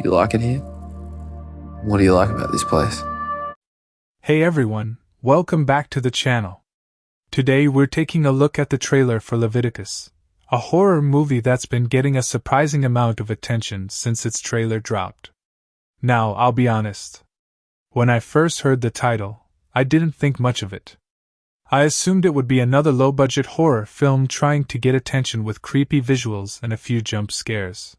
You like it here? What do you like about this place? Hey everyone, welcome back to the channel. Today we're taking a look at the trailer for Leviticus, a horror movie that's been getting a surprising amount of attention since its trailer dropped. Now, I'll be honest. When I first heard the title, I didn't think much of it. I assumed it would be another low-budget horror film trying to get attention with creepy visuals and a few jump scares.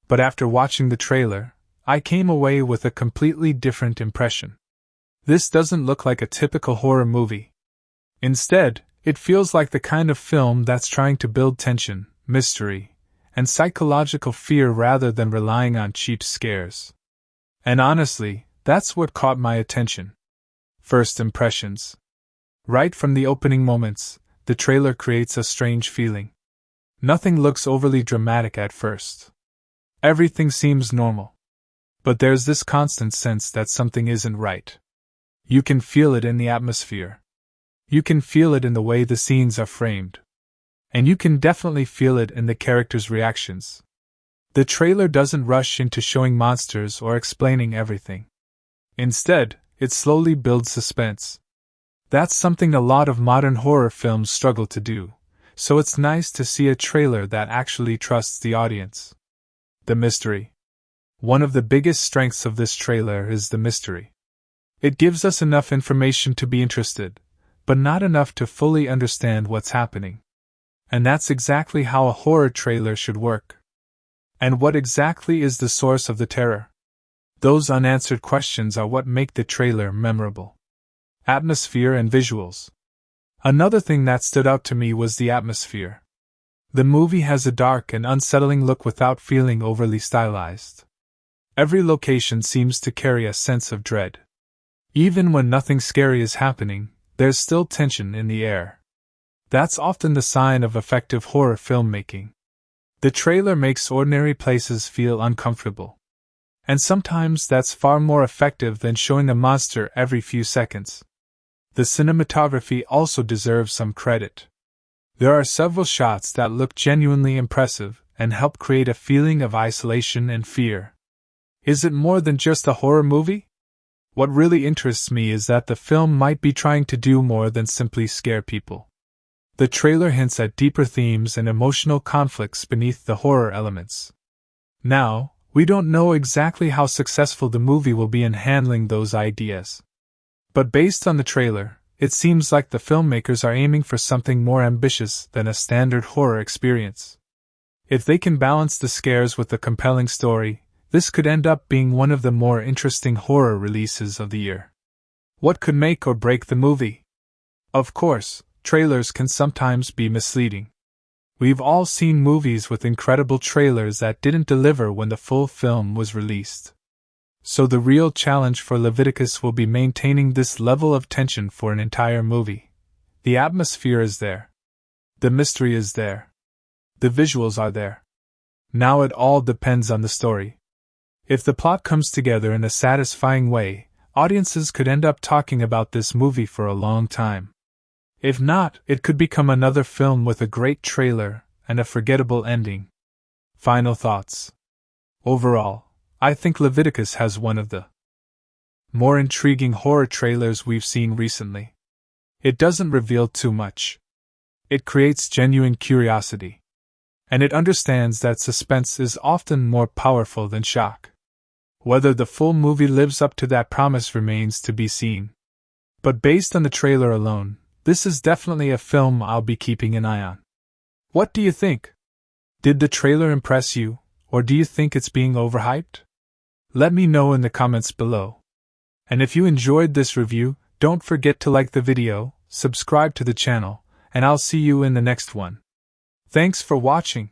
But after watching the trailer, I came away with a completely different impression. This doesn't look like a typical horror movie. Instead, it feels like the kind of film that's trying to build tension, mystery, and psychological fear rather than relying on cheap scares. And honestly, that's what caught my attention. First impressions. Right from the opening moments, the trailer creates a strange feeling. Nothing looks overly dramatic at first. Everything seems normal. But there's this constant sense that something isn't right. You can feel it in the atmosphere. You can feel it in the way the scenes are framed. And you can definitely feel it in the characters' reactions. The trailer doesn't rush into showing monsters or explaining everything. Instead, it slowly builds suspense. That's something a lot of modern horror films struggle to do, so it's nice to see a trailer that actually trusts the audience. The mystery. One of the biggest strengths of this trailer is the mystery. It gives us enough information to be interested, but not enough to fully understand what's happening. And that's exactly how a horror trailer should work. And what exactly is the source of the terror? Those unanswered questions are what make the trailer memorable. Atmosphere and visuals. Another thing that stood out to me was the atmosphere. The movie has a dark and unsettling look without feeling overly stylized. Every location seems to carry a sense of dread. Even when nothing scary is happening, there's still tension in the air. That's often the sign of effective horror filmmaking. The trailer makes ordinary places feel uncomfortable. And sometimes that's far more effective than showing a monster every few seconds. The cinematography also deserves some credit. There are several shots that look genuinely impressive and help create a feeling of isolation and fear. Is it more than just a horror movie? What really interests me is that the film might be trying to do more than simply scare people. The trailer hints at deeper themes and emotional conflicts beneath the horror elements. Now, we don't know exactly how successful the movie will be in handling those ideas. But based on the trailer, it seems like the filmmakers are aiming for something more ambitious than a standard horror experience. If they can balance the scares with a compelling story, this could end up being one of the more interesting horror releases of the year. What could make or break the movie? Of course, trailers can sometimes be misleading. We've all seen movies with incredible trailers that didn't deliver when the full film was released. So the real challenge for Leviticus will be maintaining this level of tension for an entire movie. The atmosphere is there. The mystery is there. The visuals are there. Now it all depends on the story. If the plot comes together in a satisfying way, audiences could end up talking about this movie for a long time. If not, it could become another film with a great trailer and a forgettable ending. Final thoughts. Overall, I think Leviticus has one of the more intriguing horror trailers we've seen recently. It doesn't reveal too much. It creates genuine curiosity. And it understands that suspense is often more powerful than shock. Whether the full movie lives up to that promise remains to be seen. But based on the trailer alone, this is definitely a film I'll be keeping an eye on. What do you think? Did the trailer impress you, or do you think it's being overhyped? Let me know in the comments below. And if you enjoyed this review, don't forget to like the video, subscribe to the channel, and I'll see you in the next one. Thanks for watching.